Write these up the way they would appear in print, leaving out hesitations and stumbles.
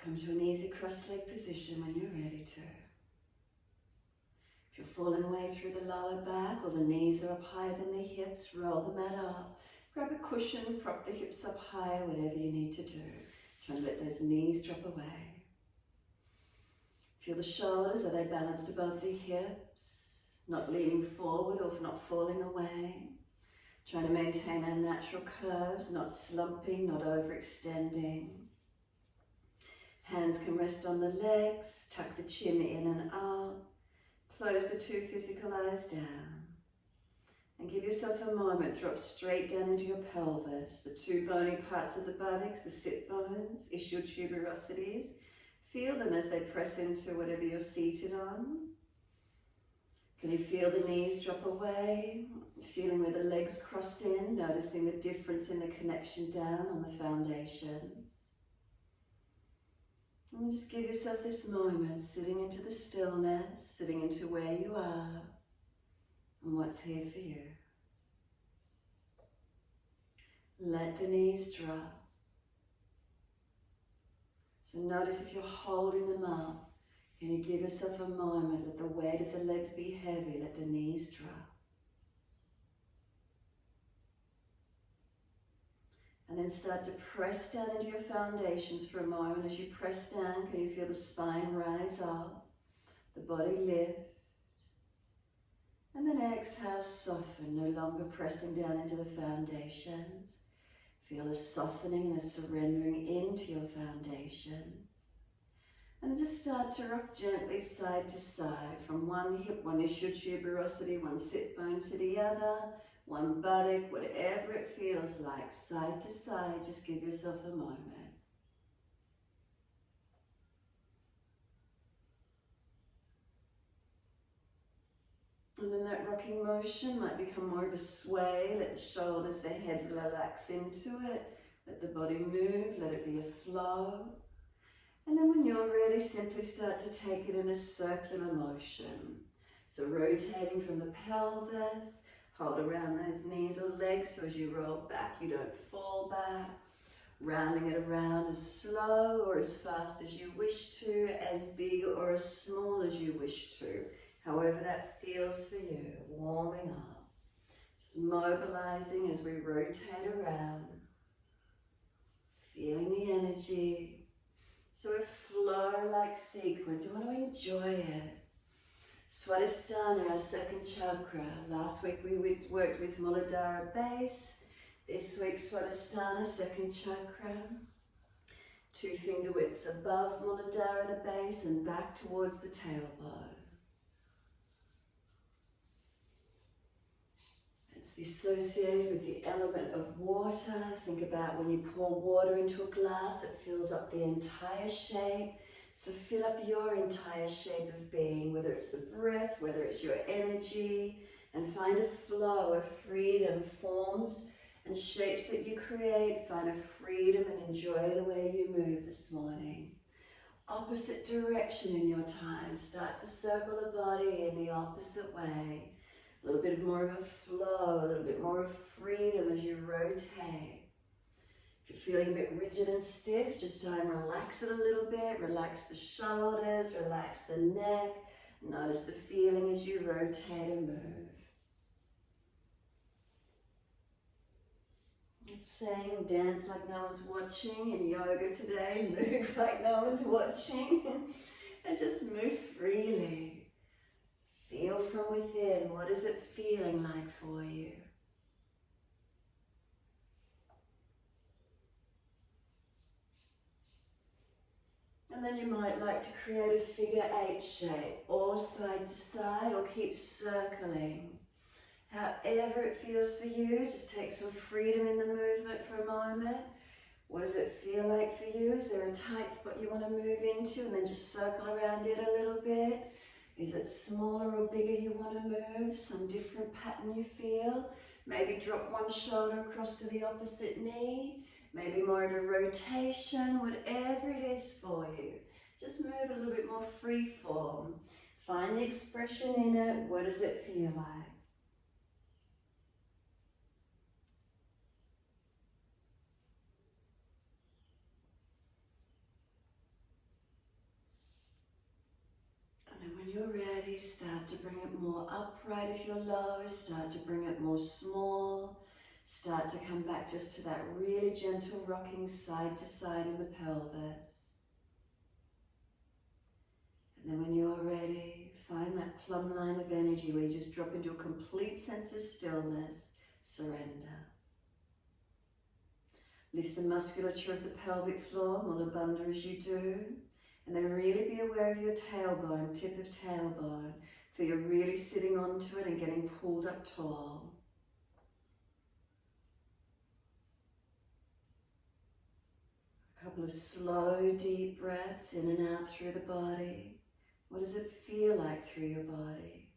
Come to an easy cross-leg position when you're ready to. If you're falling away through the lower back or the knees are up higher than the hips, roll the mat up. Grab a cushion, prop the hips up higher, whatever you need to do. Try to let those knees drop away. Feel the shoulders, are they balanced above the hips? Not leaning forward or not falling away. Trying to maintain our natural curves, not slumping, not overextending. Hands can rest on the legs, tuck the chin in and out. Close the two physical eyes down. And give yourself a moment, drop straight down into your pelvis. The two bony parts of the buttocks, the sit bones, ischial tuberosities. Feel them as they press into whatever you're seated on. Can you feel the knees drop away? Feeling where the legs cross in, noticing the difference in the connection down on the foundations. And just give yourself this moment, sitting into the stillness, sitting into where you are and what's here for you. Let the knees drop. So notice if you're holding them up, can you give yourself a moment, let the weight of the legs be heavy, let the knees drop. And then start to press down into your foundations for a moment. As you press down, can you feel the spine rise up, the body lift? And then exhale, soften, no longer pressing down into the foundations. Feel a softening and a surrendering into your foundations. And then just start to rock gently side to side, from one hip, one ischial tuberosity, one sit bone to the other, one buttock, whatever it feels like, side to side. Just give yourself a moment. And then that rocking motion might become more of a sway. Let the shoulders, the head relax into it. Let the body move, let it be a flow. And then when you're ready, simply start to take it in a circular motion. So rotating from the pelvis, hold around those knees or legs so as you roll back, you don't fall back. Rounding it around as slow or as fast as you wish to, as big or as small as you wish to. However that feels for you, warming up. Just mobilizing as we rotate around. Feeling the energy. So a flow-like sequence, you want to enjoy it. Swadhisthana, our second chakra. Last week we worked with Muladhara base. This week Swadhisthana, second chakra. 2 finger widths above Muladhara, the base, and back towards the tailbone. It's associated with the element of water. Think about when you pour water into a glass, it fills up the entire shape. So fill up your entire shape of being, whether it's the breath, whether it's your energy, and find a flow of freedom, forms and shapes that you create. Find a freedom and enjoy the way you move this morning. Opposite direction in your time. Start to circle the body in the opposite way. A little bit more of a flow, a little bit more of freedom as you rotate. If you're feeling a bit rigid and stiff, just try and relax it a little bit. Relax the shoulders, relax the neck. Notice the feeling as you rotate and move. It's saying dance like no one's watching in yoga today. Move like no one's watching. And just move freely. Feel from within, what is it feeling like for you? And then you might like to create a figure 8 shape, or side to side, or keep circling. However it feels for you, just take some freedom in the movement for a moment. What does it feel like for you? Is there a tight spot you want to move into? And then just circle around it a little bit. Is it smaller or bigger you want to move? Some different pattern you feel? Maybe drop one shoulder across to the opposite knee. Maybe more of a rotation, whatever it is for you. Just move a little bit more free form. Find the expression in it. What does it feel like? body. Start to bring it more upright if you're low. Start to bring it more small. Start to come back just to that really gentle rocking side to side in the pelvis. And then when you're ready, find that plumb line of energy where you just drop into a complete sense of stillness, surrender. Lift the musculature of the pelvic floor, Mula Bandha, as you do. And then really be aware of your tailbone, tip of tailbone. So you're really sitting onto it and getting pulled up tall. A couple of slow, deep breaths in and out through the body. What does it feel like through your body?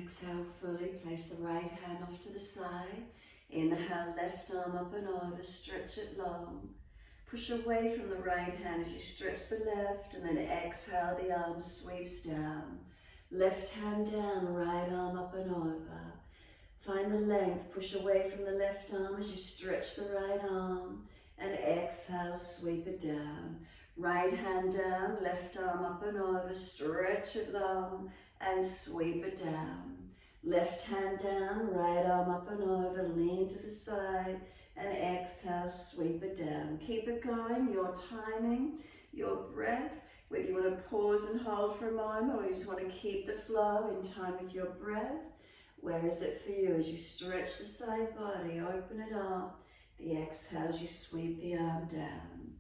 Exhale fully, place the right hand off to the side. Inhale, left arm up and over, stretch it long. Push away from the right hand as you stretch the left, and then exhale, the arm sweeps down. Left hand down, right arm up and over. Find the length, push away from the left arm as you stretch the right arm, and exhale, sweep it down. Right hand down, left arm up and over, stretch it long, and sweep it down. Left hand down, right arm up and over, lean to the side, and exhale, sweep it down. Keep it going, your timing, your breath, whether you want to pause and hold for a moment or you just want to keep the flow in time with your breath. Where is it for you? As you stretch the side body, open it up, the exhale as you sweep the arm down.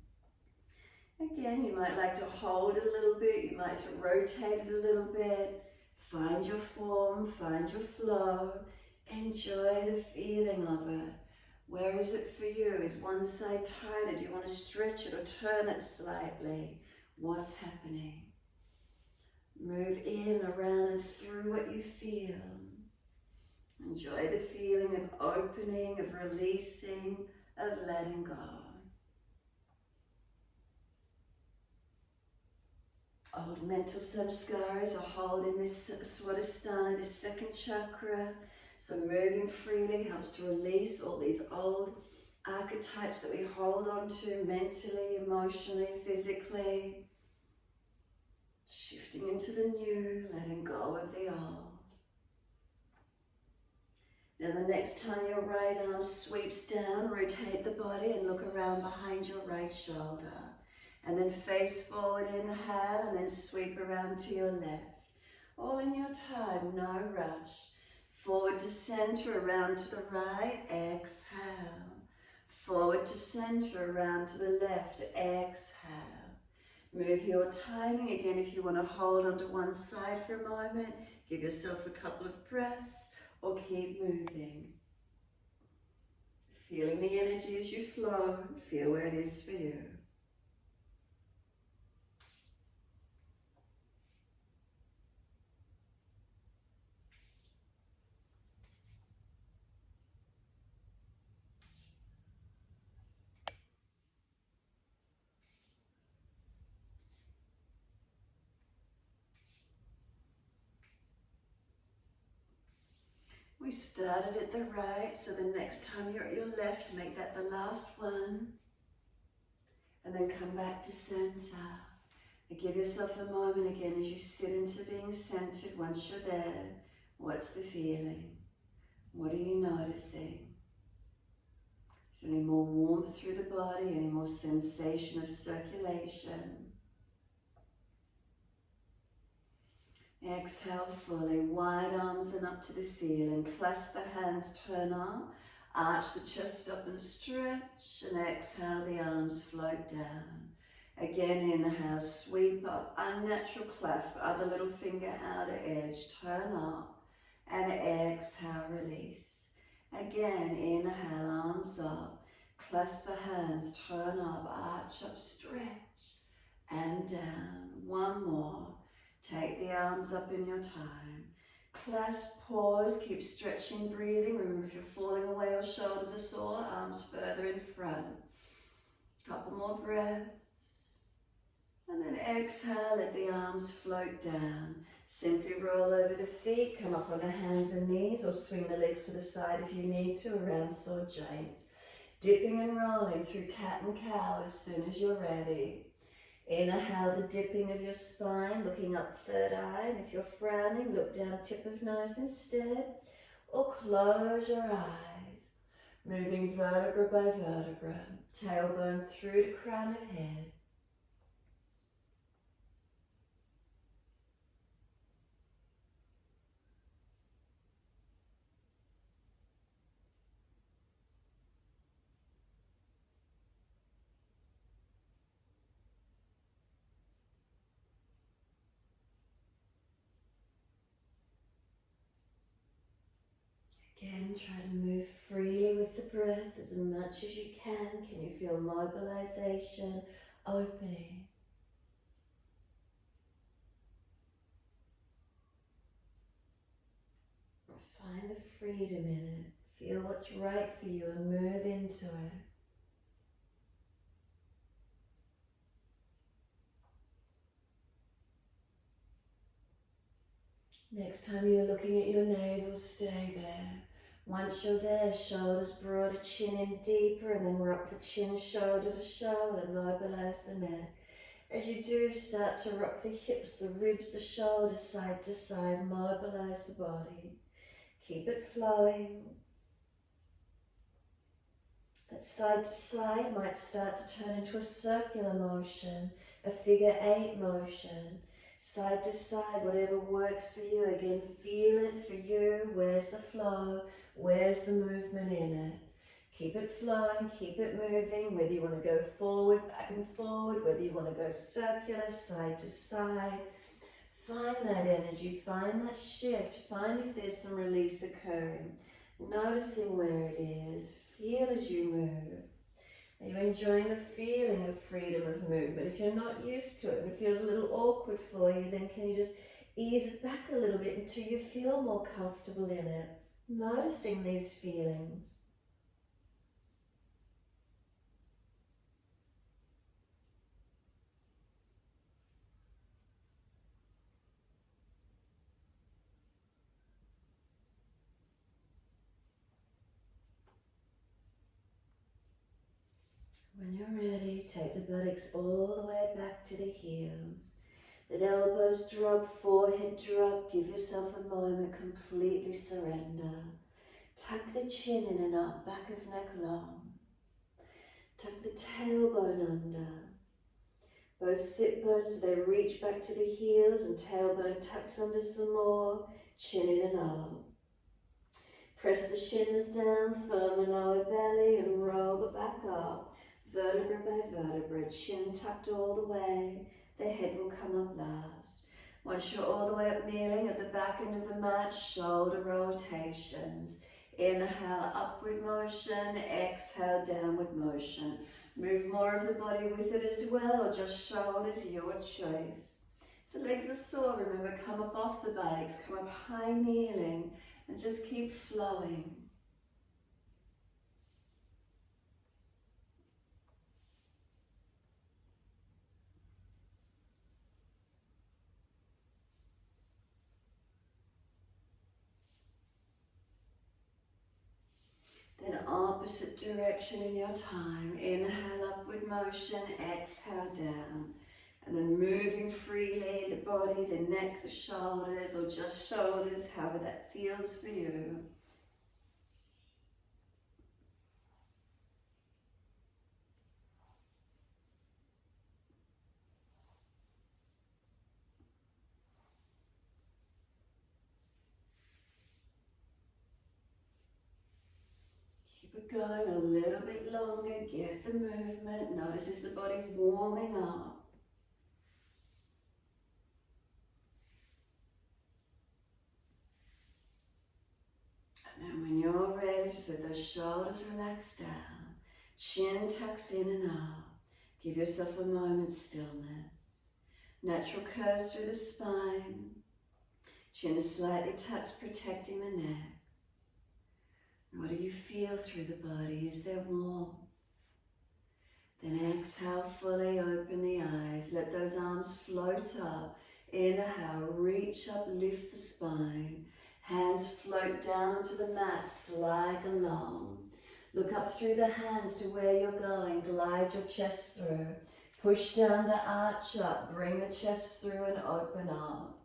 Again, you might like to hold it a little bit, you might like to rotate it a little bit. Find your form, find your flow, enjoy the feeling of it. Where is it for you? Is one side tighter? Do you want to stretch it or turn it slightly? What's happening? Move in, around and through what you feel. Enjoy the feeling of opening, of releasing, of letting go. Old mental samskaras are holding this Swadhisthana, this second chakra. So moving freely helps to release all these old archetypes that we hold on to mentally, emotionally, physically. Shifting into the new, letting go of the old. Now the next time your right arm sweeps down, rotate the body and look around behind your right shoulder. And then face forward, inhale, and then sweep around to your left. All in your time, no rush. Forward to center, around to the right, exhale. Forward to center, around to the left, exhale. Move your timing. Again, if you want to hold onto one side for a moment, give yourself a couple of breaths or keep moving. Feeling the energy as you flow, feel where it is for you. We started at the right, so the next time you're at your left, make that the last one. And then come back to center. And give yourself a moment again as you sit into being centered. Once you're there, what's the feeling? What are you noticing? Is there any more warmth through the body? Any more sensation of circulation? Exhale fully, wide arms and up to the ceiling. Clasp the hands, turn up, arch the chest up and stretch, and exhale, the arms float down. Again, inhale, sweep up, unnatural clasp, other little finger outer edge, turn up, and exhale, release. Again, inhale, arms up, clasp the hands, turn up, arch up, stretch, and down. One more. Take the arms up in your time. Clasp, pause, keep stretching, breathing. Remember, if you're falling away or shoulders are sore, arms further in front. Couple more breaths. And And then exhale, let the arms float down. Simply roll over the feet, come up on the hands and knees, or swing the legs to the side if you need to, around sword joints. Dipping and rolling through cat and cow as soon as you're ready. Inhale the dipping of your spine, looking up third eye, and if you're frowning, look down tip of nose instead, or close your eyes. Moving vertebra by vertebra, tailbone through to crown of head. Again, try to move freely with the breath as much as you can. Can you feel mobilization, opening? Find the freedom in it. Feel what's right for you and move into it. Next time you're looking at your navel, stay there. Once you're there, shoulders broader, chin in deeper, and then rock the chin shoulder to shoulder, mobilize the neck. As you do, start to rock the hips, the ribs, the shoulders, side to side, mobilize the body. Keep it flowing. That side to side might start to turn into a circular motion, a figure 8 motion. Side to side, whatever works for you. Again, feel it for you. Where's the flow? Where's the movement in it? Keep it flowing, keep it moving, whether you want to go forward, back and forward, whether you want to go circular, side to side. Find that energy, find that shift, find if there's some release occurring. Noticing where it is, feel as you move. Are you enjoying the feeling of freedom of movement? If you're not used to it and it feels a little awkward for you, then can you just ease it back a little bit until you feel more comfortable in it? Noticing these feelings. When you're ready, take the buttocks all the way back to the heels. Let elbows drop, forehead drop. Give yourself a moment, completely surrender. Tuck the chin in and up, back of neck long. Tuck the tailbone under. Both sit bones, so they reach back to the heels, and tailbone tucks under some more. Chin in and up. Press the shins down, firm the lower belly, and roll the back up. Vertebra by vertebra, chin tucked all the way. The head will come up last. Once you're all the way up kneeling at the back end of the mat, shoulder rotations. Inhale, upward motion. Exhale, downward motion. Move more of the body with it as well, or just shoulders, your choice. If the legs are sore, remember, come up off the buttocks, come up high kneeling, and just keep flowing. Then opposite direction in your time. Inhale, upward motion, exhale, down. And then moving freely, the body, the neck, the shoulders, or just shoulders, however that feels for you. Keep it going a little bit longer, get the movement. Notice is the body warming up. And then when you're ready, so those shoulders relax down, chin tucks in and up. Give yourself a moment's stillness. Natural curves through the spine. Chin slightly tucks, protecting the neck. What do you feel through the body? Is there warmth? Then exhale, fully open the eyes. Let those arms float up. Inhale, reach up, lift the spine. Hands float down onto the mat, slide along. Look up through the hands to where you're going. Glide your chest through. Push down to arch up. Bring the chest through and open up.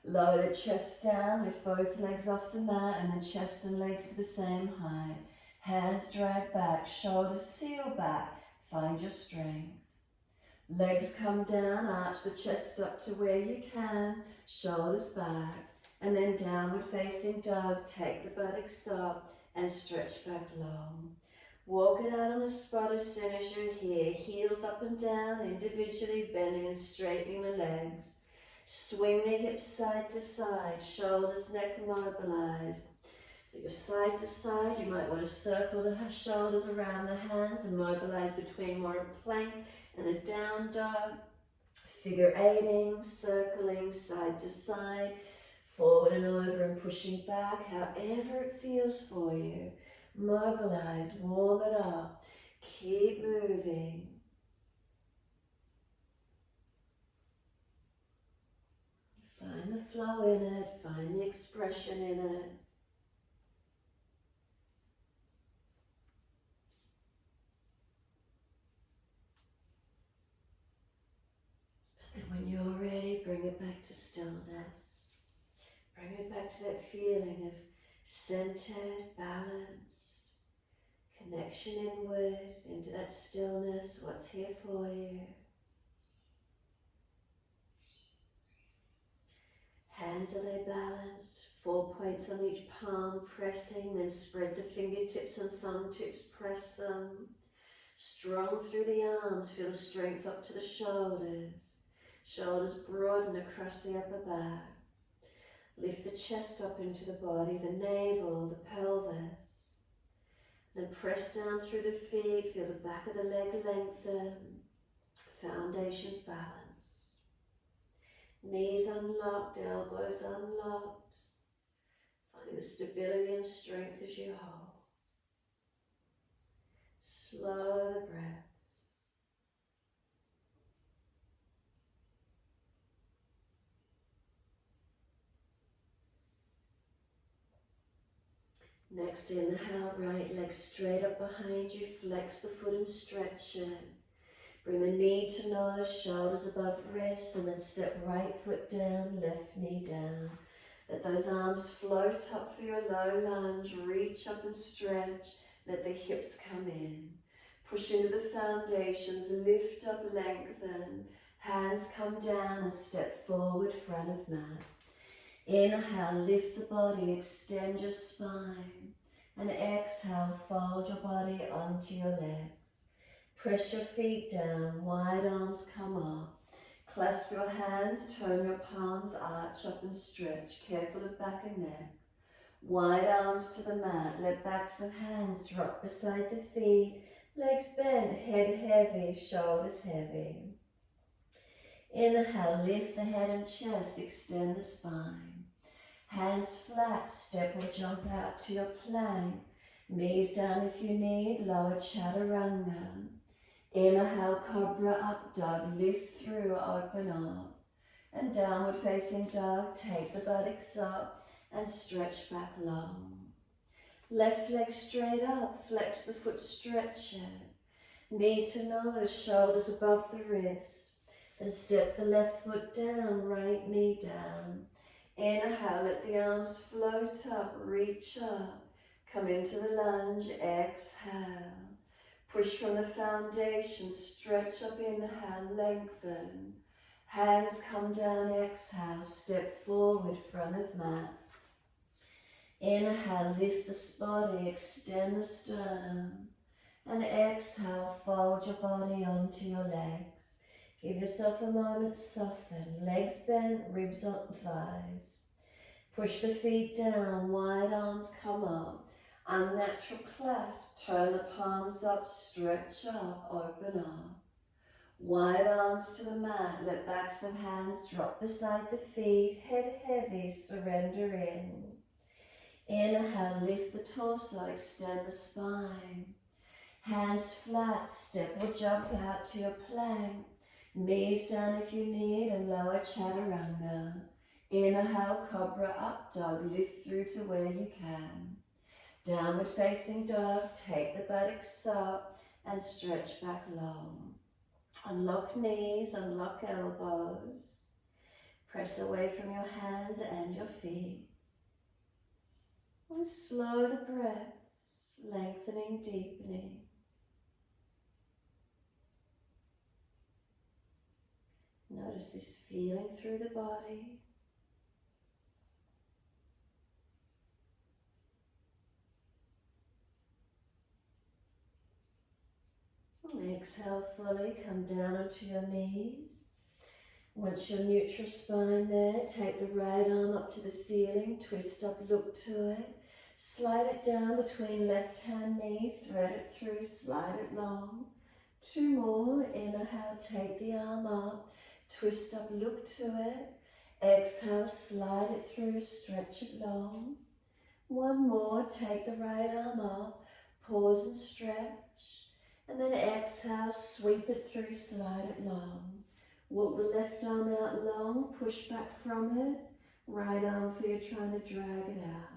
Lower the chest down. Lift both legs off the mat and the chest and legs to the same height. Hands drag back. Shoulders seal back. Find your strength. Legs come down. Arch the chest up to where you can. Shoulders back. And then downward facing dog. Take the buttocks up and stretch back long. Walk it out on the spot as soon as you're here. Heels up and down, individually bending and straightening the legs. Swing the hips side to side, shoulders, neck mobilized. So you're side to side, you might want to circle the shoulders around the hands and mobilize between more a plank and a down dog. Figure eighting, circling side to side, forward and over and pushing back, however it feels for you. Mobilize, warm it up, keep moving. Find the flow in it, find the expression in it. And when you're ready, bring it back to stillness. Bring it back to that feeling of centered, balanced, connection inward, into that stillness, what's here for you. Hands are they balanced, 4 points on each palm, pressing, then spread the fingertips and thumb tips, press them. Strong through the arms, feel the strength up to the shoulders. Shoulders broaden across the upper back. Lift the chest up into the body, the navel, the pelvis. Then press down through the feet, feel the back of the leg lengthen. Foundations balanced. Knees unlocked, elbows unlocked. Finding the stability and strength as you hold. Slow the breaths. Next, inhale, right leg straight up behind you. Flex the foot and stretch it. Bring the knee to nose, shoulders above wrist, and then step right foot down, left knee down. Let those arms float up for your low lunge. Reach up and stretch. Let the hips come in. Push into the foundations, lift up, lengthen. Hands come down and step forward, front of mat. Inhale, lift the body, extend your spine. And exhale, fold your body onto your legs. Press your feet down, wide arms come up. Clasp your hands, turn your palms, arch up and stretch. Careful of back and neck. Wide arms to the mat, let backs of hands drop beside the feet. Legs bent, head heavy, shoulders heavy. Inhale, lift the head and chest, extend the spine. Hands flat, step or jump out to your plank. Knees down if you need, lower chaturanga. Inhale, cobra up dog, lift through, open up. And downward facing dog, take the buttocks up and stretch back long. Left leg straight up, flex the foot, stretch it. Knee to nose, shoulders above the wrist. Then step the left foot down, right knee down. Inhale, let the arms float up, reach up. Come into the lunge, exhale. Push from the foundation, stretch up, inhale, lengthen. Hands come down, exhale, step forward, front of mat. Inhale, lift the body, extend the sternum. And exhale, fold your body onto your legs. Give yourself a moment, soften. Legs bent, ribs on thighs. Push the feet down, wide arms come up. Unnatural clasp, turn the palms up, stretch up, open up. Wide arms to the mat, let backs of hands drop beside the feet, head heavy, surrender in. Inhale, lift the torso, extend the spine. Hands flat, step or jump out to your plank. Knees down if you need and lower chaturanga. Inhale, cobra up dog, lift through to where you can. Downward facing dog, take the buttocks up and stretch back long. Unlock knees, unlock elbows. Press away from your hands and your feet. And slow the breaths, lengthening, deepening. Notice this feeling through the body. And exhale fully, come down onto your knees. Once your neutral spine there, take the right arm up to the ceiling, twist up, look to it. Slide it down between left hand knee, thread it through, slide it long. 2 more, inhale, take the arm up, twist up, look to it. Exhale, slide it through, stretch it long. 1 more, take the right arm up, pause and stretch. And then exhale, sweep it through, slide it long. Walk the left arm out long, push back from it. Right arm for you, trying to drag it out.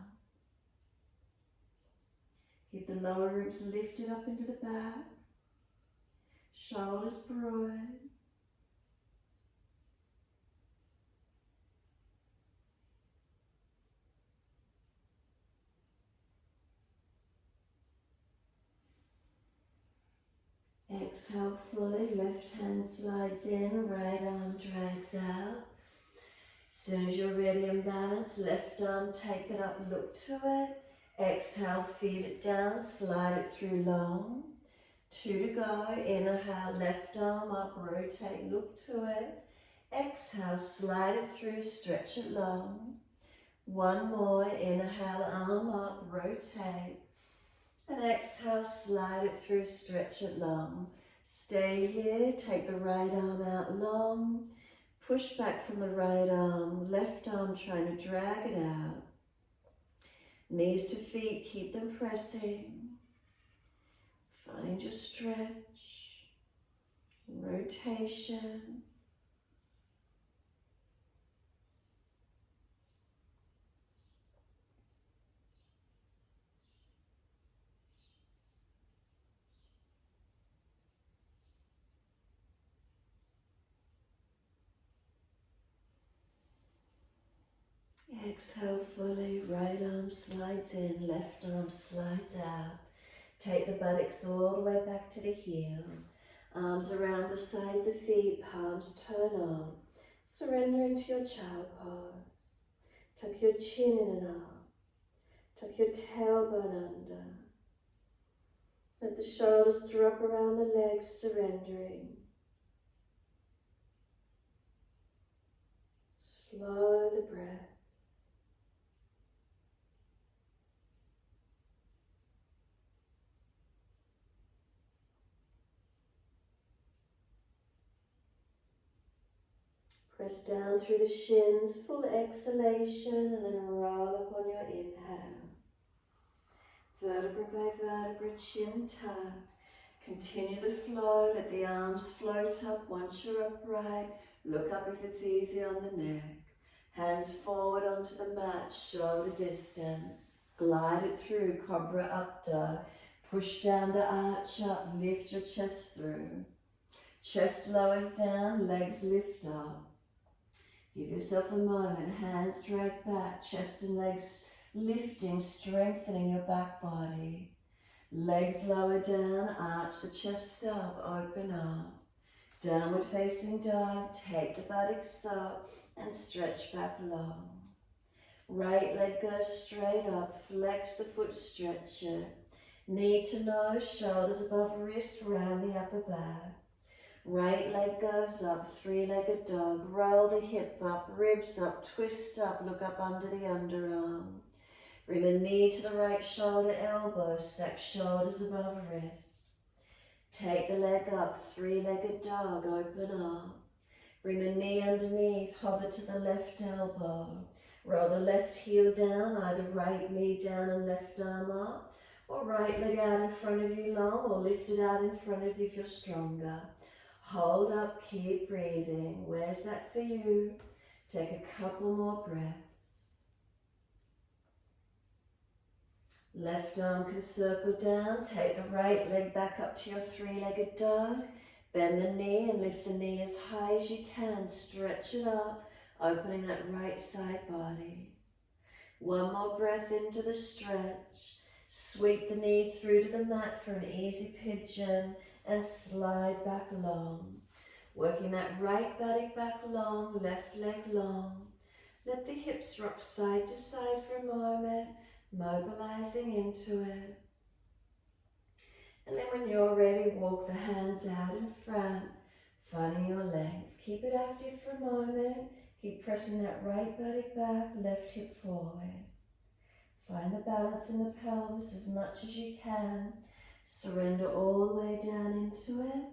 Keep the lower ribs lifted up into the back. Shoulders broad. Exhale fully, left hand slides in, right arm drags out. As soon as you're ready and balanced, left arm take it up, look to it. Exhale, feed it down, slide it through long. 2 to go, inhale, left arm up, rotate, look to it. Exhale, slide it through, stretch it long. 1 more, inhale, arm up, rotate. And exhale, slide it through, stretch it long. Stay here, take the right arm out long. Push back from the right arm, left arm trying to drag it out. Knees to feet, keep them pressing. Find your stretch, rotation. Exhale fully, right arm slides in, left arm slides out. Take the buttocks all the way back to the heels. Arms around beside the feet, palms turn on. Surrender into your child pose. Tuck your chin in and up. Tuck your tailbone under. Let the shoulders drop around the legs, surrendering. Slow the breath. Press down through the shins, full exhalation, and then roll upon your inhale. Vertebra by vertebra, chin tucked. Continue the flow, let the arms float up once you're upright. Look up if it's easy on the neck. Hands forward onto the mat, shoulder distance. Glide it through, cobra up dog. Push down to arch up, lift your chest through. Chest lowers down, legs lift up. Give yourself a moment, hands drag back, chest and legs lifting, strengthening your back body. Legs lower down, arch the chest up, open up. Downward facing dog, take the buttocks up and stretch back long. Right leg goes straight up, flex the foot, stretch it. Knee to nose, shoulders above wrist, round the upper back. Right leg goes up, 3-legged dog, roll the hip up, ribs up, twist up, look up under the underarm. Bring the knee to the right shoulder, elbow, stack shoulders above wrist. Take the leg up, 3-legged dog, open up. Bring the knee underneath, hover to the left elbow. Roll the left heel down, either right knee down and left arm up, Or right leg out in front of you long, or lift it out in front of you if you're stronger. Hold up, keep breathing. Where's that for you? Take a couple more breaths. Left arm can circle down. Take the right leg back up to your three-legged dog. Bend the knee and lift the knee as high as you can. Stretch it up, opening that right side body. One more breath into the stretch. Sweep the knee through to the mat for an easy pigeon and slide back long. Working that right buttock back long, left leg long. Let the hips rock side to side for a moment, mobilizing into it. And then when you're ready, walk the hands out in front, finding your length. Keep it active for a moment. Keep pressing that right buttock back, left hip forward. Find the balance in the pelvis as much as you can. Surrender all the way down into it.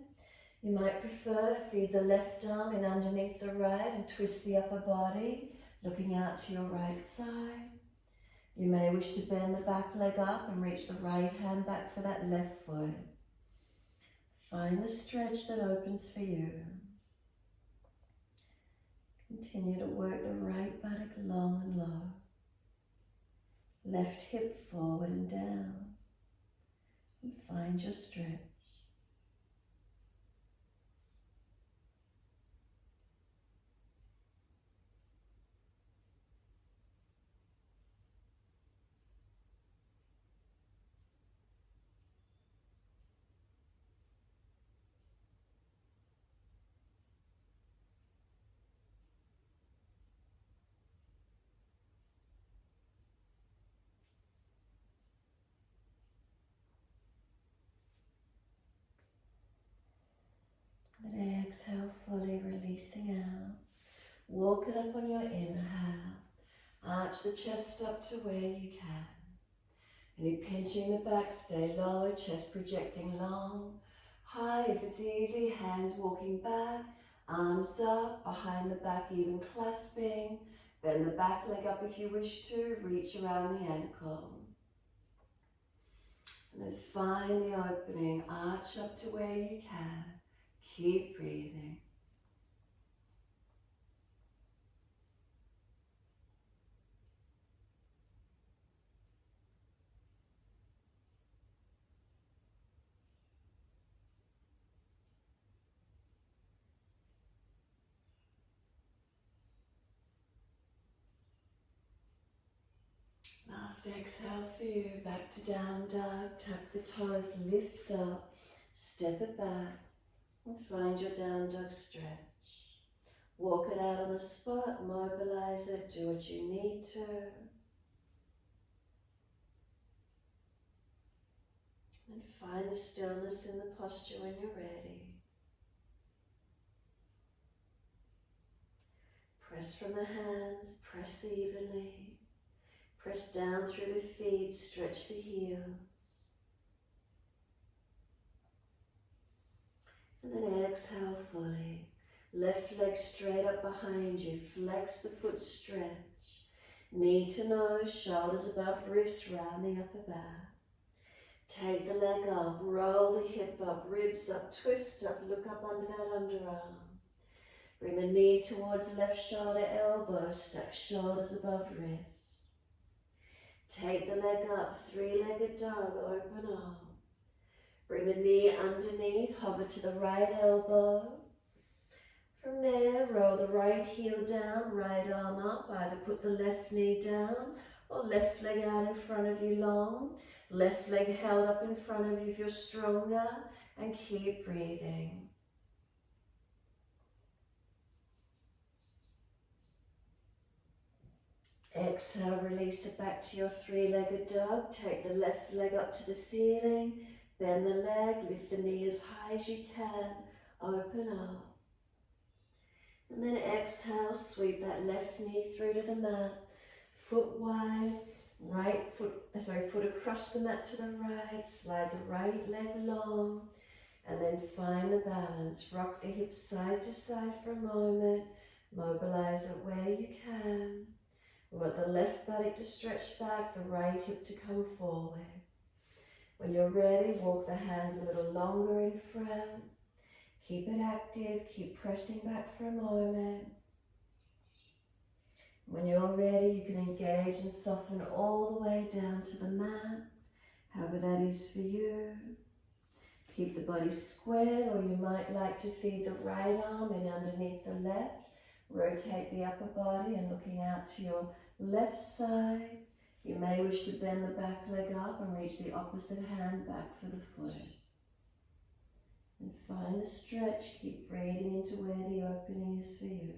You might prefer to feed the left arm in underneath the right and twist the upper body, looking out to your right side. You may wish to bend the back leg up and reach the right hand back for that left foot. Find the stretch that opens for you. Continue to work the right buttock long and low. Left hip forward and down. And find your stretch. And exhale, fully releasing out. Walk it up on your inhale. Arch the chest up to where you can. And you're pinching the back, stay lower, chest projecting long. High if it's easy, hands walking back, arms up, behind the back even clasping. Bend the back leg up if you wish to, reach around the ankle. And then find the opening, arch up to where you can. Keep breathing. Last exhale for you, back to down dog, tuck the toes, lift up, step it back, and find your down dog stretch. Walk it out on the spot, mobilize it, do what you need to. And find the stillness in the posture when you're ready. Press from the hands, press evenly. Press down through the feet, stretch the heels. And then exhale fully. Left leg straight up behind you. Flex the foot, stretch. Knee to nose, shoulders above wrists, round the upper back. Take the leg up, roll the hip up, ribs up, twist up, look up under that underarm. Bring the knee towards left shoulder, elbow, stack shoulders above wrist. Take the leg up, three-legged dog, open arm. Bring the knee underneath, hover to the right elbow. From there, roll the right heel down, right arm up. Either put the left knee down or left leg out in front of you long. Left leg held up in front of you if you're stronger. And keep breathing. Exhale, release it back to your three-legged dog. Take the left leg up to the ceiling. Bend the leg, lift the knee as high as you can. Open up. And then exhale, sweep that left knee through to the mat. Foot wide, foot across the mat to the right. Slide the right leg long. And then find the balance. Rock the hips side to side for a moment. Mobilize it where you can. We want the left buttock to stretch back, the right hip to come forward. When you're ready, walk the hands a little longer in front. Keep it active, keep pressing back for a moment. When you're ready, you can engage and soften all the way down to the mat, however that is for you. Keep the body squared, or you might like to feed the right arm in underneath the left. Rotate the upper body and looking out to your left side. You may wish to bend the back leg up and reach the opposite hand back for the foot. And find the stretch, keep breathing into where the opening is for you.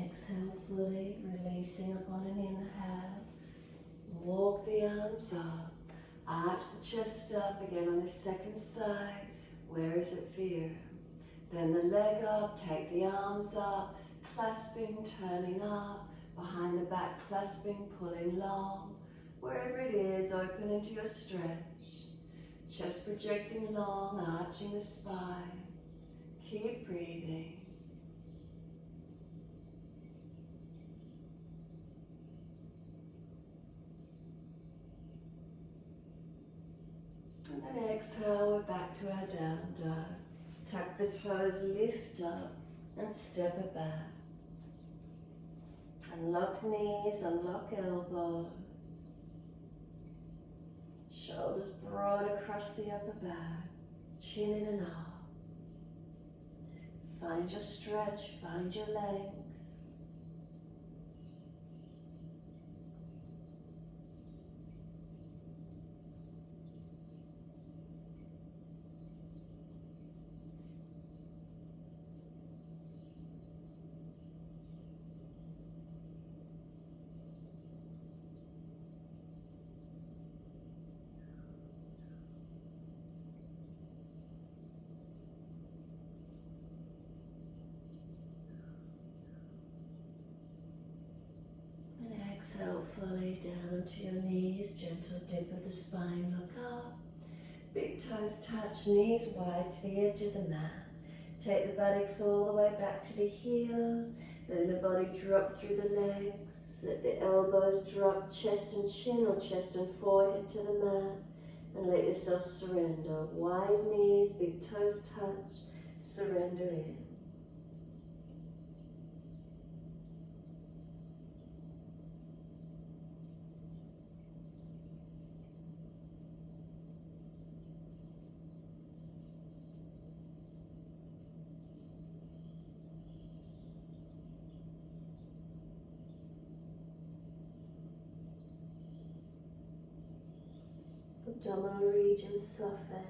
Exhale fully, releasing upon an inhale. Walk the arms up, arch the chest up again on the second side. Where is it for you? Bend the leg up, take the arms up, clasping, turning up, behind the back, clasping, pulling long. Wherever it is, open into your stretch. Chest projecting long, arching the spine. Keep breathing. And then exhale, we're back to our down dog. Tuck the toes, lift up, and step it back. Unlock knees, unlock elbows. Shoulders broad across the upper back. Chin in and up. Find your stretch, find your length. Exhale fully down onto your knees, gentle dip of the spine, look up. Big toes touch, knees wide to the edge of the mat. Take the buttocks all the way back to the heels, letting the body drop through the legs. Let the elbows drop, chest and chin or chest and forehead to the mat. And let yourself surrender. Wide knees, big toes touch, surrender in. Abdominal region soften.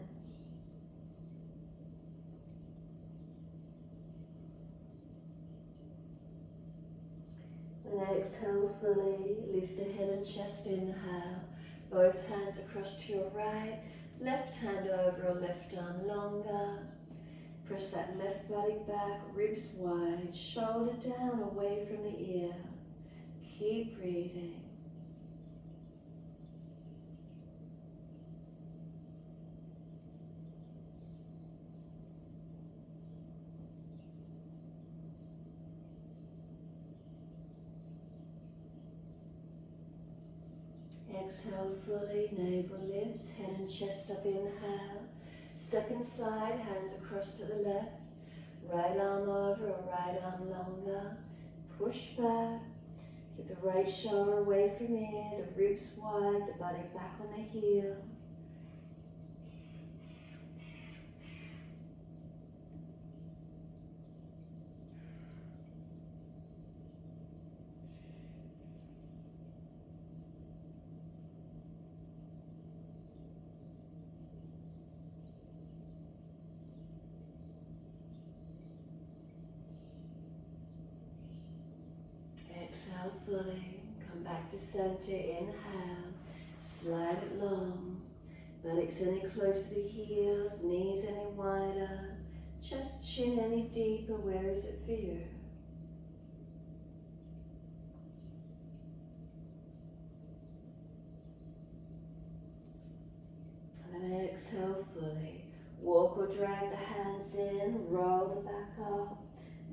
And exhale fully, lift the head and chest, inhale. Both hands across to your right, left hand over or left arm longer. Press that left body back, ribs wide, shoulder down away from the ear. Keep breathing. Exhale fully, navel lifts, head and chest up, inhale. Second side, hands across to the left. Right arm over or right arm longer. Push back. Keep the right shoulder away from ear, the ribs wide, the body back on the heel. Exhale fully. Come back to center. Inhale. Slide it long. Buttocks any closer to the heels. Knees any wider. Chest, chin any deeper. Where is it for you? And then exhale fully. Walk or drag the hands in. Roll the back up.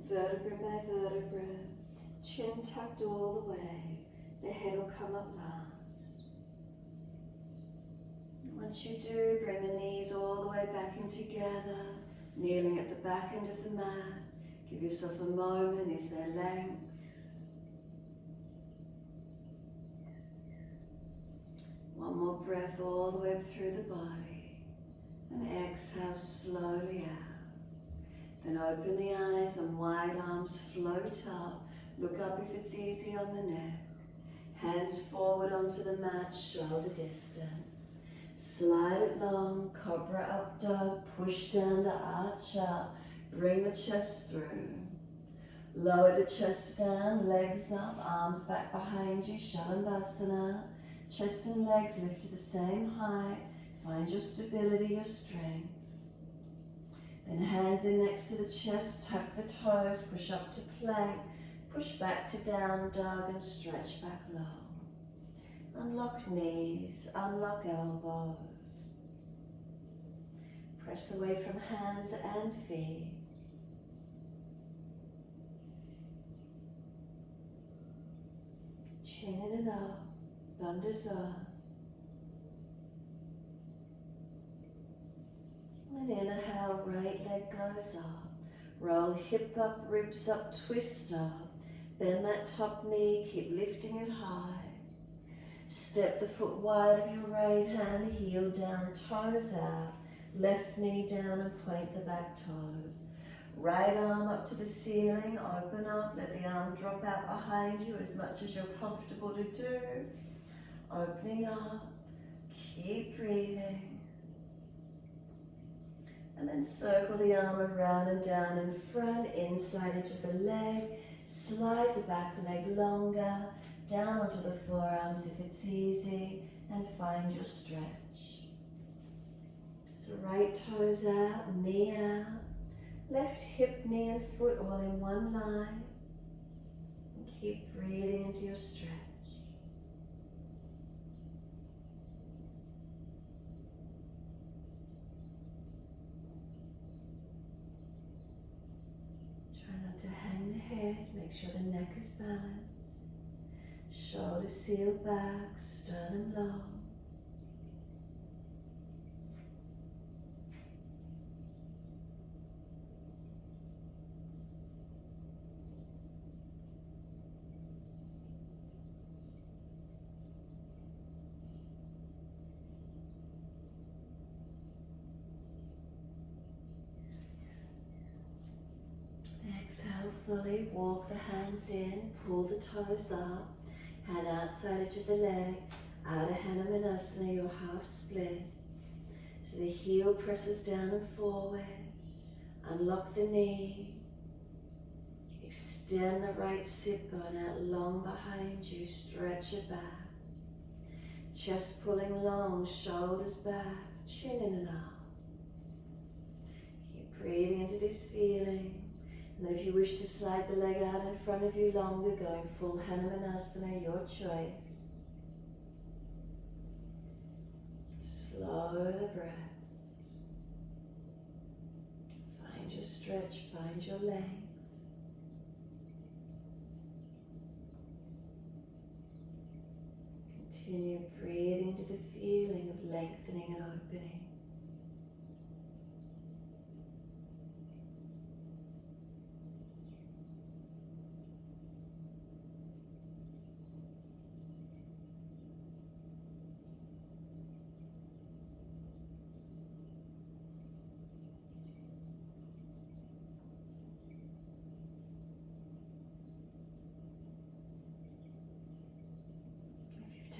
Vertebra by vertebra. Chin tucked all the way. The head will come up last. Once you do, bring the knees all the way back in together. Kneeling at the back end of the mat. Give yourself a moment. Is there length? One more breath all the way through the body. And exhale slowly out. Then open the eyes and wide arms float up. Look up if it's easy on the neck. Hands forward onto the mat, shoulder distance. Slide it long, cobra up dog, push down to arch up. Bring the chest through. Lower the chest down, legs up, arms back behind you, Shavasana. Chest and legs lift to the same height. Find your stability, your strength. Then hands in next to the chest, tuck the toes, push up to plank, push back to down dog and stretch back low. Unlock knees, unlock elbows. Press away from hands and feet. Chin in and up, Bandhasana. And inhale, right leg goes up. Roll hip up, ribs up, twist up. Bend that top knee, keep lifting it high. Step the foot wide of your right hand, heel down, toes out. Left knee down and point the back toes. Right arm up to the ceiling, open up, let the arm drop out behind you as much as you're comfortable to do. Opening up, keep breathing. And then circle the arm around and down in front, inside edge of the leg. Slide the back leg longer, down onto the forearms if it's easy, and find your stretch. So right toes out, knee out, left hip, knee and foot all in one line. And keep breathing into your stretch. Try not to hang the head, make sure the neck is balanced. Shoulders sealed back, sternum long. Exhale fully, walk the hands in, pull the toes up, hand outside edge of the leg, Ardha Hanumanasana, your half split. So the heel presses down and forward, unlock the knee, extend the right sit bone out long behind you, stretch it back. Chest pulling long, shoulders back, chin in and up. Keep breathing into this feeling. And then if you wish to slide the leg out in front of you longer, going full Hanumanasana, your choice. Slow the breath. Find your stretch, find your length. Continue breathing into the feeling of lengthening and opening.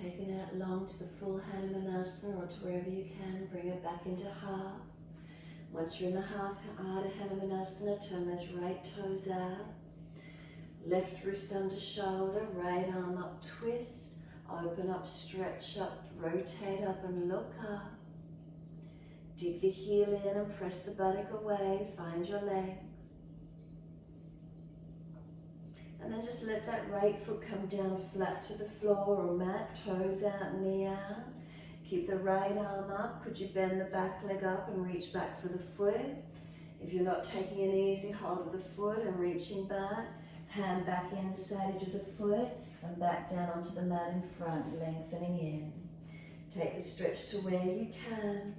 Take it out long to the full Hanumanasana or to wherever you can. Bring it back into half. Once you're in the half Ardha Hanumanasana, turn those right toes out. Left wrist under shoulder, right arm up, twist, open up, stretch up, rotate up and look up. Dig the heel in and press the buttock away, find your length. And then just let that right foot come down flat to the floor or mat, toes out, knee out. Keep the right arm up. Could you bend the back leg up and reach back for the foot? If you're not taking an easy hold of the foot and reaching back, hand back inside edge of the foot and back down onto the mat in front, lengthening in. Take the stretch to where you can,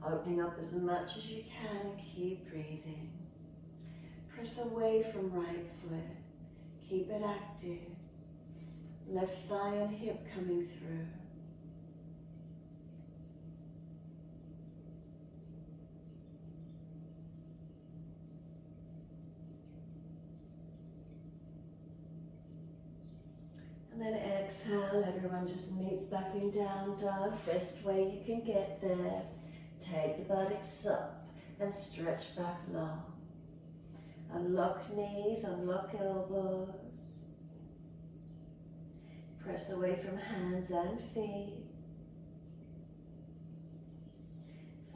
opening up as much as you can and keep breathing. Press away from right foot. Keep it active. Left thigh and hip coming through. And then exhale, everyone just meets back in down dog. Best way you can get there. Take the buttocks up and stretch back long. Unlock knees, unlock elbows. Press away from hands and feet.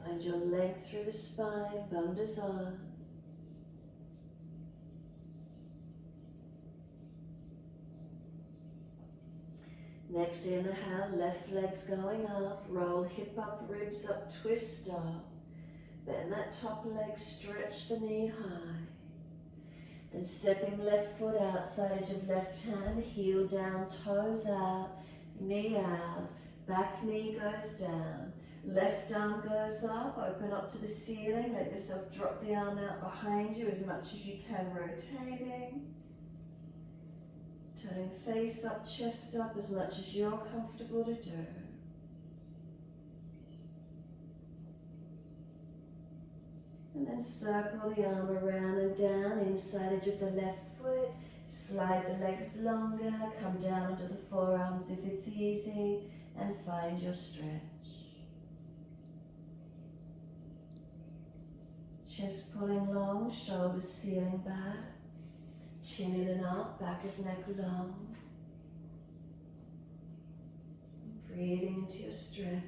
Find your length through the spine, bundles on. Next inhale, left leg's going up, roll hip up, ribs up, twist up. Bend that top leg, stretch the knee high. Then stepping left foot outside edge of left hand, heel down, toes out, knee out, back knee goes down. Left arm goes up, open up to the ceiling, let yourself drop the arm out behind you as much as you can, rotating. Turning face up, chest up as much as you're comfortable to do. And then circle the arm around and down, inside edge of the left foot. Slide the legs longer, come down onto the forearms if it's easy, and find your stretch. Chest pulling long, shoulders sealing back. Chin in and up, back of neck long. Breathing into your stretch.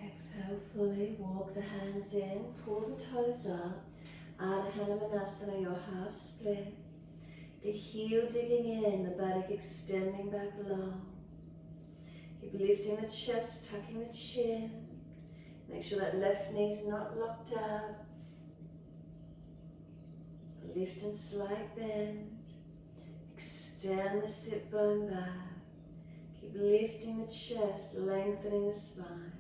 Exhale fully, walk the hands in, pull the toes up, Ardha Hanumanasana, your half split. The heel digging in, the buttock extending back long. Keep lifting the chest, tucking the chin. Make sure that left knee's not locked out. Lift and slight bend. Extend the sit bone back. Keep lifting the chest, lengthening the spine.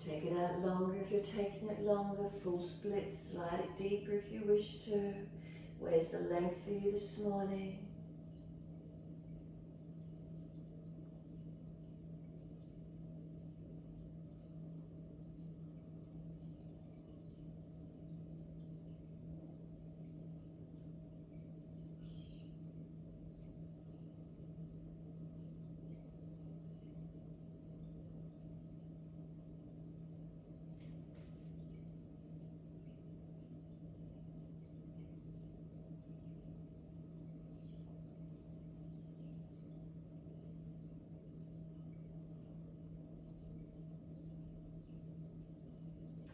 Take it out longer if you're taking it longer. Full split, slide it deeper if you wish to. Where's the length for you this morning?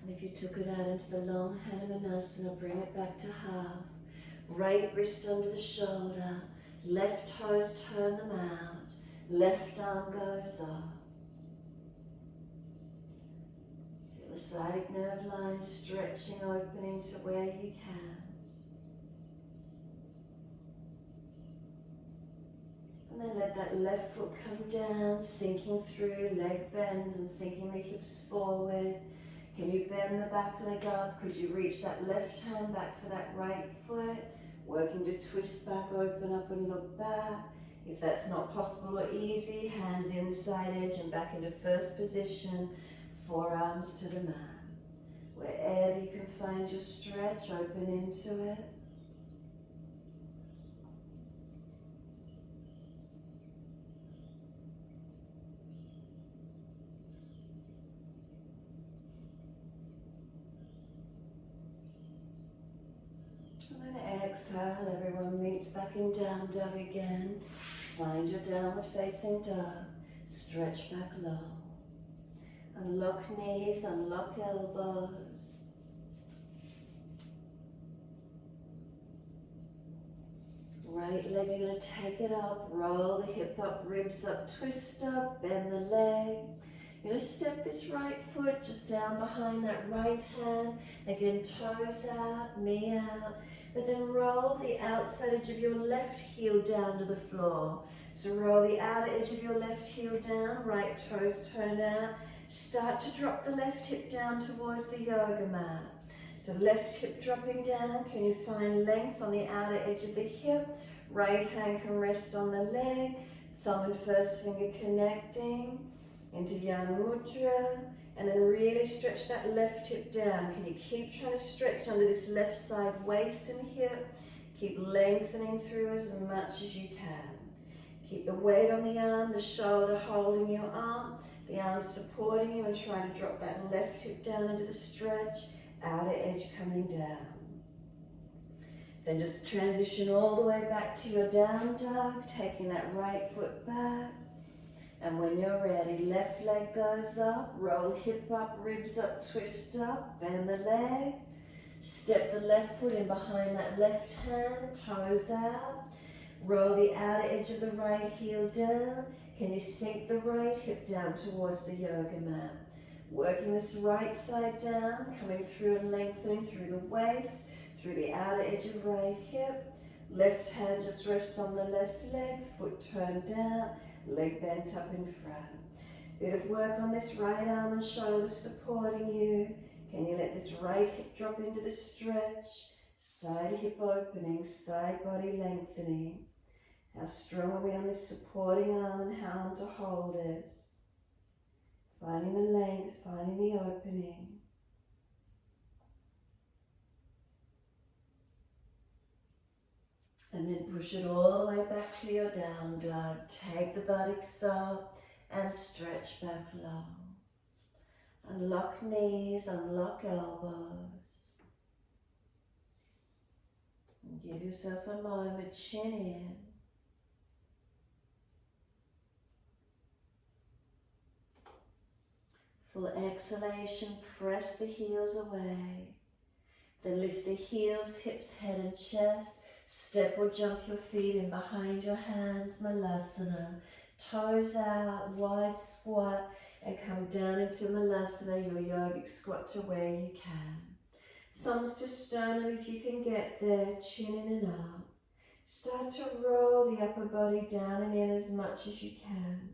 If you took it out into the long Hanumanasana, bring it back to half. Right wrist under the shoulder, left toes turn them out, left arm goes up. Feel the sciatic nerve line stretching, opening to where you can. And And then let that left foot come down, sinking through, leg bends and sinking the hips forward. Can you bend the back leg up? Could you reach that left hand back for that right foot? Working to twist back, open up and look back. If that's not possible or easy, hands inside edge and back into first position, forearms to the mat. Wherever you can find your stretch, open into it. And then exhale, everyone meets back in down dog again. Find your downward facing dog. Stretch back low. Unlock knees, unlock elbows. Right leg, you're going to take it up, roll the hip up, ribs up, twist up, bend the leg. You're going to step this right foot just down behind that right hand. Again, toes out, knee out. But then roll the outside edge of your left heel down to the floor. So roll the outer edge of your left heel down, right toes turned out. Start to drop the left hip down towards the yoga mat. So left hip dropping down, can you find length on the outer edge of the hip? Right hand can rest on the leg, thumb and first finger connecting into Yan Mudra, and then really stretch that left hip down. Can you keep trying to stretch under this left side waist and hip? Keep lengthening through as much as you can. Keep the weight on the arm, the shoulder holding your arm, the arm supporting you, and try to drop that left hip down into the stretch, outer edge coming down. Then just transition all the way back to your down dog, taking that right foot back. And when you're ready, left leg goes up, roll hip up, ribs up, twist up, bend the leg. Step the left foot in behind that left hand, toes out. Roll the outer edge of the right heel down. Can you sink the right hip down towards the yoga mat? Working this right side down, coming through and lengthening through the waist, through the outer edge of right hip. Left hand just rests on the left leg, foot turned down, leg bent up in front. Bit of work on this right arm and shoulder supporting you. Can you let this right hip drop into the stretch? Side hip opening, side body lengthening. How strong are we on this supporting arm and how to hold us? Finding the length, finding the opening. And then push it all the way back to your down dog. Take the buttocks up and stretch back low. Unlock knees, unlock elbows. And give yourself a moment, chin in. Full exhalation, press the heels away. Then lift the heels, hips, head and chest. Step or jump your feet in behind your hands, Malasana. Toes out, wide squat, and come down into Malasana, your yogic squat to where you can. Thumbs to sternum if you can get there, chin in and up. Start to roll the upper body down and in as much as you can.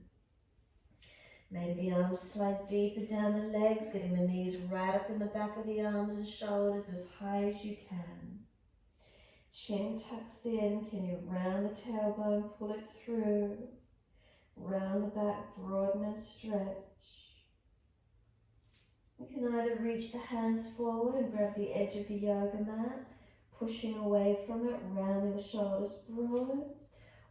Maybe the arms slide deeper down the legs, getting the knees right up in the back of the arms and shoulders as high as you can. Chin tucks in, can you round the tailbone, pull it through. Round the back, broaden and stretch. You can either reach the hands forward and grab the edge of the yoga mat, pushing away from it, rounding the shoulders broad,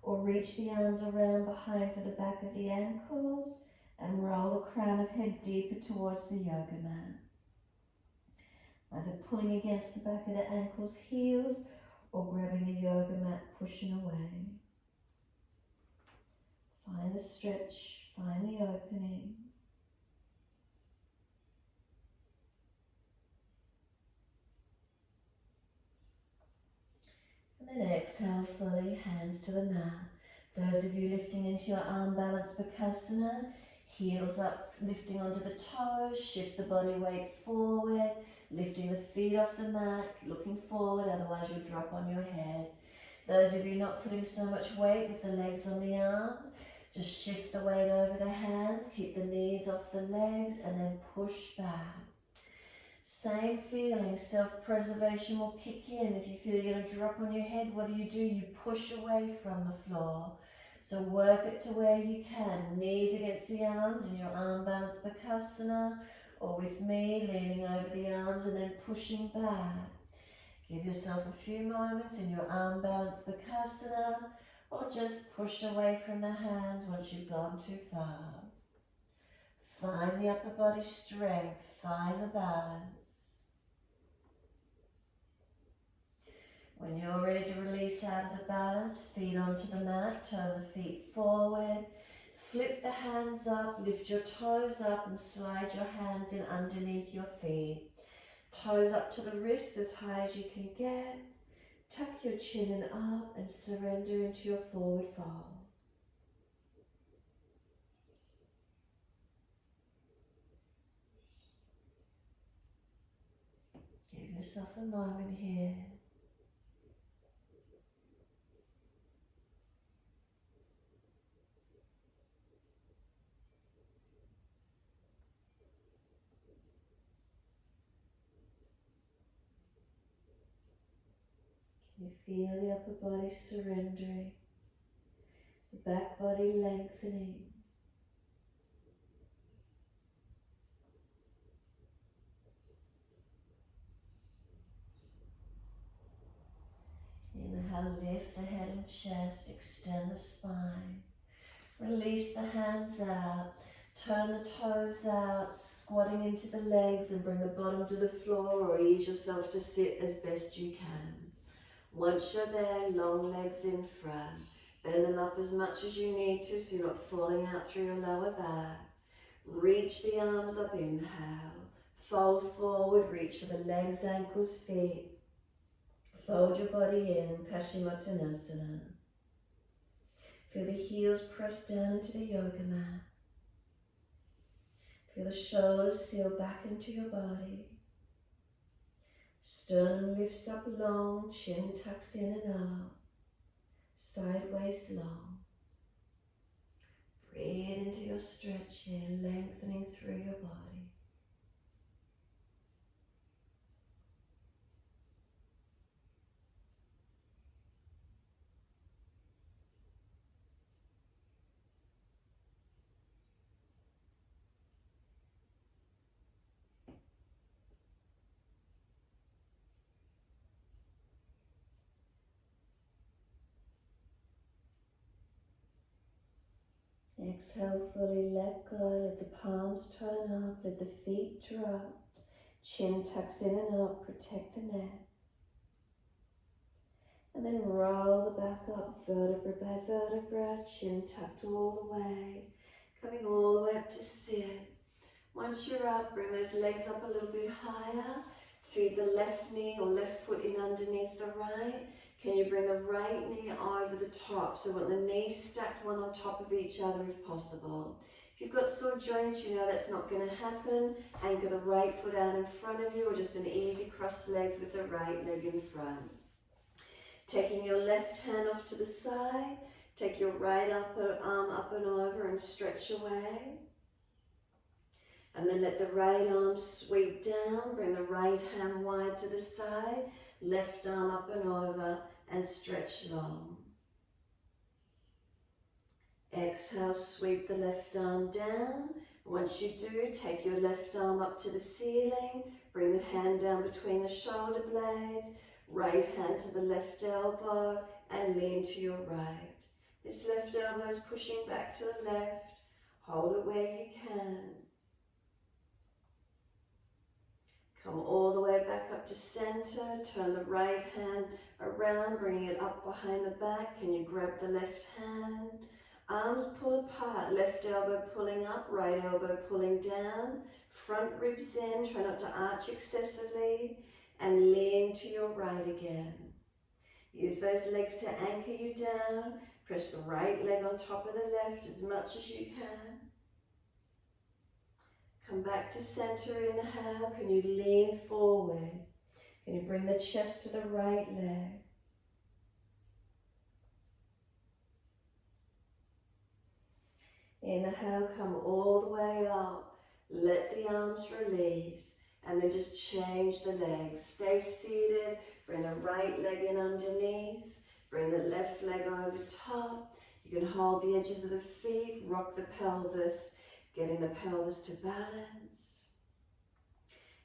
or reach the arms around behind for the back of the ankles and roll the crown of head deeper towards the yoga mat. Either pulling against the back of the ankles, heels, or grabbing the yoga mat, pushing away. Find the stretch, find the opening. And then exhale fully, hands to the mat. Those of you lifting into your arm balance Bakasana, heels up, lifting onto the toes, shift the body weight forward, lifting the feet off the mat, looking forward, otherwise you'll drop on your head. Those of you not putting so much weight with the legs on the arms, just shift the weight over the hands, keep the knees off the legs, and then push back. Same feeling, self-preservation will kick in. If you feel you're going to drop on your head, what do? You push away from the floor. So work it to where you can. Knees against the arms in your arm balance Bakasana, or with me, leaning over the arms and then pushing back. Give yourself a few moments in your arm balance Bakasana, or just push away from the hands once you've gone too far. Find the upper body strength, find the balance. When you're ready to release out of the balance, feet onto the mat, turn the feet forward, flip the hands up, lift your toes up and slide your hands in underneath your feet. Toes up to the wrists as high as you can get. Tuck your chin in up and surrender into your forward fold. Give yourself a moment here. You feel the upper body surrendering, the back body lengthening. Inhale, lift the head and chest, extend the spine. Release the hands out, turn the toes out, squatting into the legs and bring the bottom to the floor or ease yourself to sit as best you can. Once you're there, long legs in front. Bend them up as much as you need to so you're not falling out through your lower back. Reach the arms up, inhale. Fold forward, reach for the legs, ankles, feet. Fold your body in, Paschimottanasana. Feel the heels press down into the yoga mat. Feel the shoulders seal back into your body. Sternum lifts up long, chin tucks in and up. Sideways long. Breathe into your stretch here, lengthening through your body. Exhale, fully let go, let the palms turn up, let the feet drop, chin tucks in and up, protect the neck. And then roll the back up, vertebra by vertebra, chin tucked all the way, coming all the way up to sit. Once you're up, bring those legs up a little bit higher, feed the left knee or left foot in underneath the right. Can you bring the right knee over the top? So want the knees stacked one on top of each other if possible. If you've got sore joints, you know that's not going to happen. Anchor the right foot out in front of you or just an easy cross legs with the right leg in front. Taking your left hand off to the side, take your right arm up and over and stretch away. And then let the right arm sweep down, bring the right hand wide to the side, left arm up and over and stretch long. Exhale, sweep the left arm down. Once you do, take your left arm up to the ceiling, bring the hand down between the shoulder blades, right hand to the left elbow and lean to your right. This left elbow is pushing back to the left. Hold it where you can. Come all the way back up to center, turn the right hand around, bringing it up behind the back. Can you grab the left hand? Arms pull apart, left elbow pulling up, right elbow pulling down. Front ribs in, try not to arch excessively, and lean to your right again. Use those legs to anchor you down. Press the right leg on top of the left as much as you can. Come back to center, inhale. Can you lean forward? Can you bring the chest to the right leg? Inhale, come all the way up. Let the arms release. And then just change the legs. Stay seated. Bring the right leg in underneath. Bring the left leg over top. You can hold the edges of the feet. Rock the pelvis. Getting the pelvis to balance.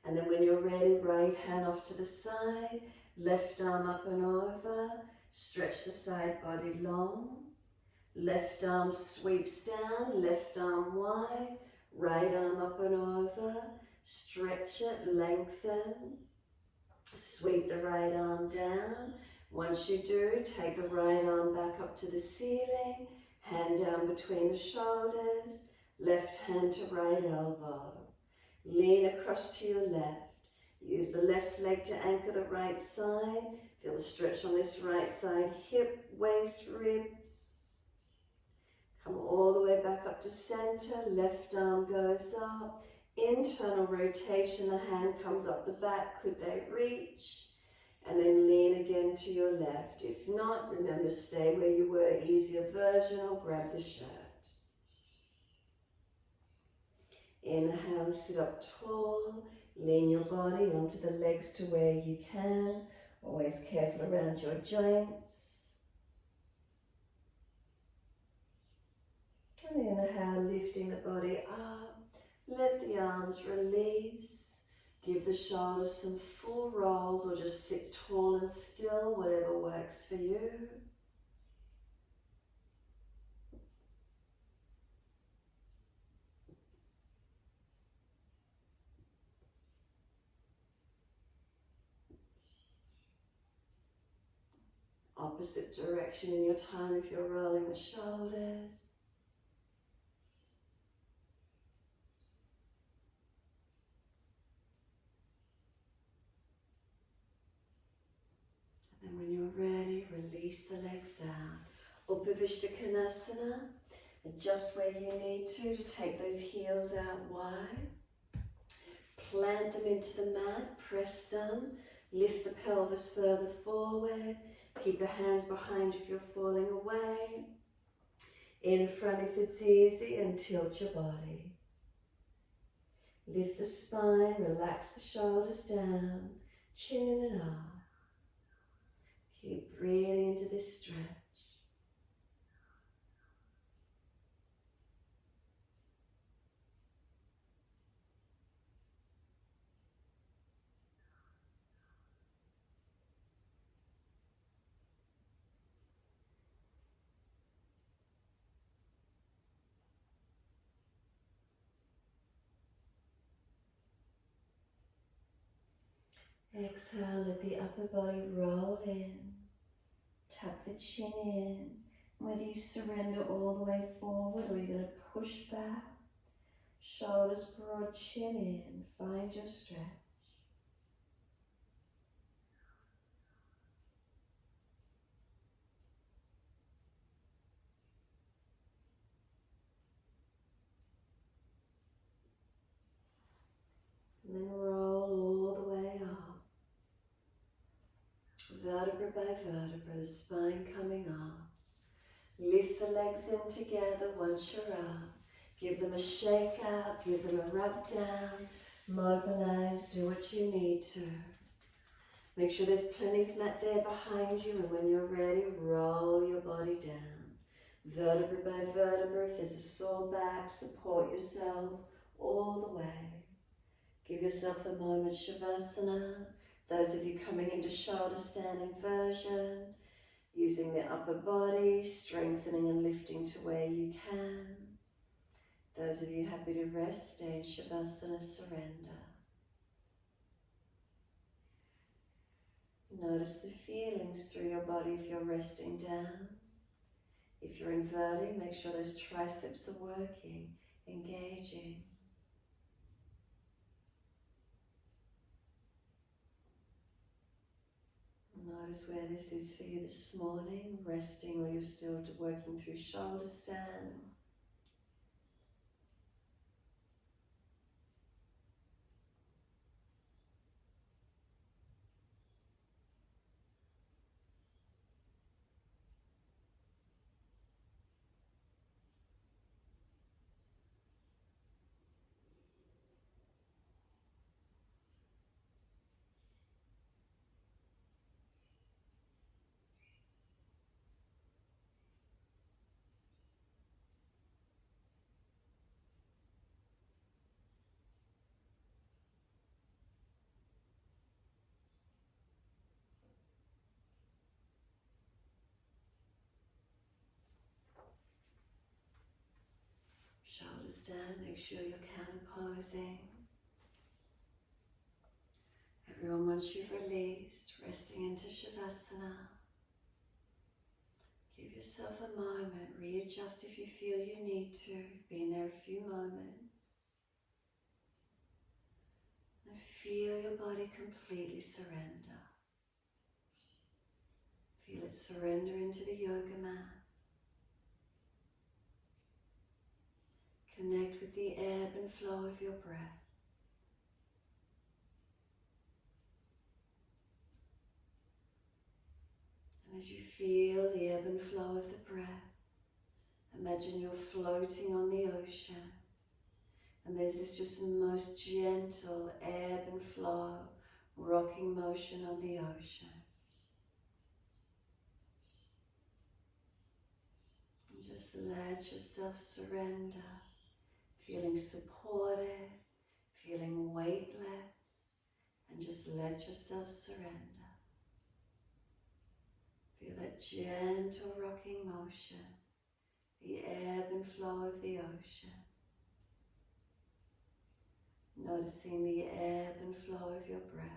And then when you're ready, right hand off to the side. Left arm up and over. Stretch the side body long. Left arm sweeps down, left arm wide, right arm up and over, stretch it, lengthen, sweep the right arm down. Once you do, take the right arm back up to the ceiling, hand down between the shoulders, left hand to right elbow. Lean across to your left. Use the left leg to anchor the right side. Feel the stretch on this right side, hip, waist, ribs. Come all the way back up to center, left arm goes up, internal rotation, the hand comes up the back, could they reach? And then lean again to your left. If not, remember stay where you were, easier version, or grab the shirt. Inhale, sit up tall, lean your body onto the legs to where you can, always careful around your joints. And inhale, lifting the body up. Let the arms release. Give the shoulders some full rolls or just sit tall and still, whatever works for you. Opposite direction in your time if you're rolling the shoulders. And when you're ready, release the legs down. Upavishtakonasana. Adjust where you need to take those heels out wide. Plant them into the mat, press them. Lift the pelvis further forward. Keep the hands behind you if you're falling away. In front if it's easy, and tilt your body. Lift the spine, relax the shoulders down, chin in and up. Keep breathing into this stretch. Exhale, let the upper body roll in. Tuck the chin in. Whether you surrender all the way forward or you're going to push back. Shoulders broad, chin in. Find your stretch. And then roll all the way up. Vertebra by vertebra, the spine coming up. Lift the legs in together once you're up. Give them a shake out, give them a rub down. Mobilize, do what you need to. Make sure there's plenty of mat there behind you, and when you're ready, roll your body down. Vertebra by vertebra, if there's a sore back, support yourself all the way. Give yourself a moment, Shavasana. Those of you coming into shoulder standing version, using the upper body, strengthening and lifting to where you can. Those of you happy to rest, stay in Shavasana, surrender. Notice the feelings through your body if you're resting down. If you're inverting, make sure those triceps are working, engaging. Notice where this is for you this morning, resting or you're still working through shoulder stand. stand, make sure you're counterposing. Everyone, once you've released, resting into Shavasana, give yourself a moment, readjust if you feel you need to. You've been there a few moments. And feel your body completely surrender. Feel it surrender into the yoga mat. Connect with the ebb and flow of your breath. And as you feel the ebb and flow of the breath, imagine you're floating on the ocean. And there's this just most gentle ebb and flow, rocking motion on the ocean. And just let yourself surrender, feeling supported, feeling weightless, and just let yourself surrender. Feel that gentle rocking motion, the ebb and flow of the ocean. Noticing the ebb and flow of your breath.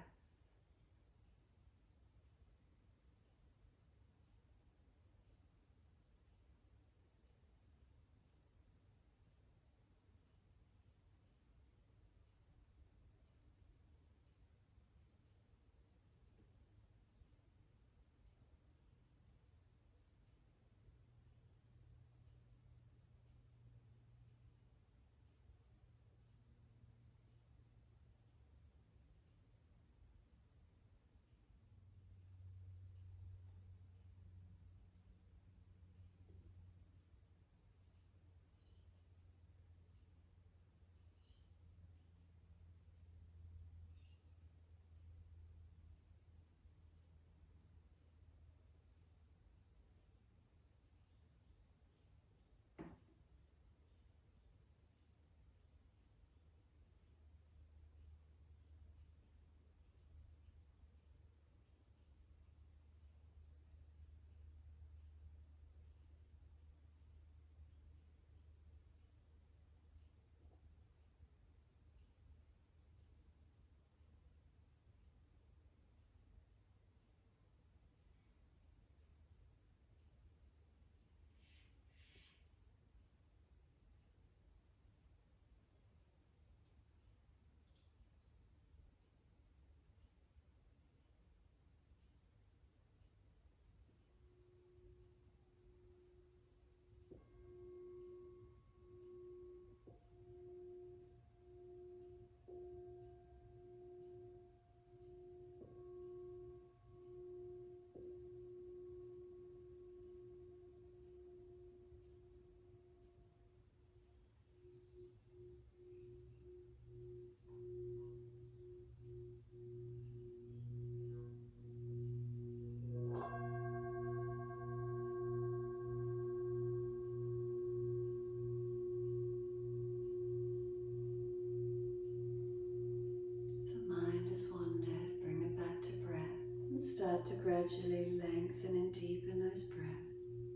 Start to gradually lengthen and deepen those breaths.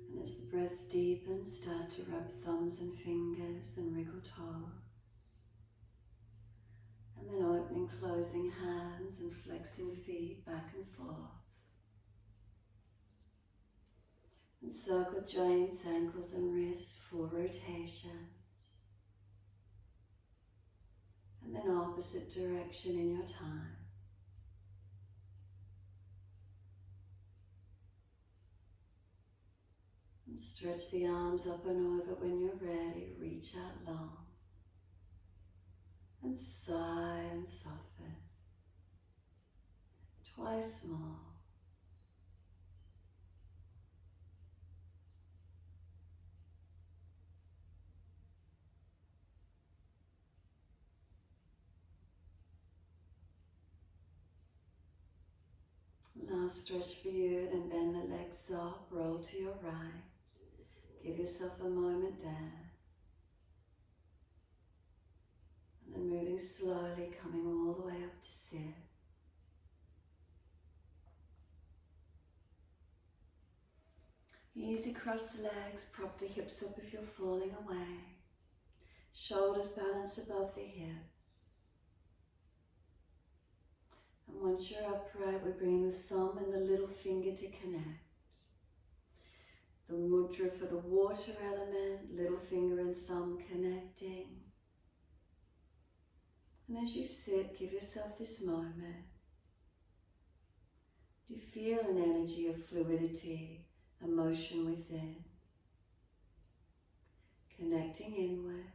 And as the breaths deepen, start to rub thumbs and fingers and wriggle toes. And then opening, closing hands and flexing feet back and forth. And circle joints, ankles and wrists, full rotations. And then opposite direction in your time. And stretch the arms up and over when you're ready. Reach out long. And sigh and soften. Twice more. Last stretch for you, then bend the legs up, roll to your right. Give yourself a moment there. And then moving slowly, coming all the way up to sit. Easy cross the legs, prop the hips up if you're falling away. Shoulders balanced above the hips. And once you're upright, we bring the thumb and the little finger to connect. The mudra for the water element, little finger and thumb connecting. And as you sit, give yourself this moment. Do you feel an energy of fluidity, emotion within? Connecting inward.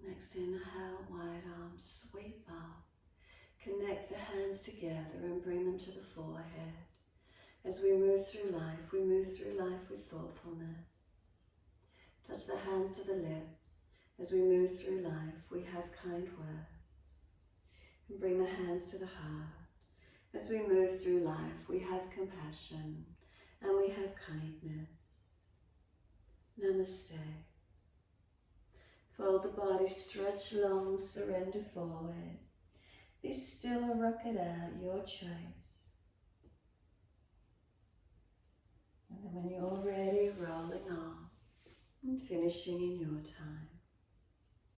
Next inhale, wide arms sweep up. Connect the hands together and bring them to the forehead. As we move through life with thoughtfulness. Touch the hands to the lips. As we move through life, we have kind words. And bring the hands to the heart. As we move through life, we have compassion and we have kindness. Namaste. Fold the body, stretch long, surrender forward. Be still or rock it out, your choice. And then when you're ready, rolling on and finishing in your time.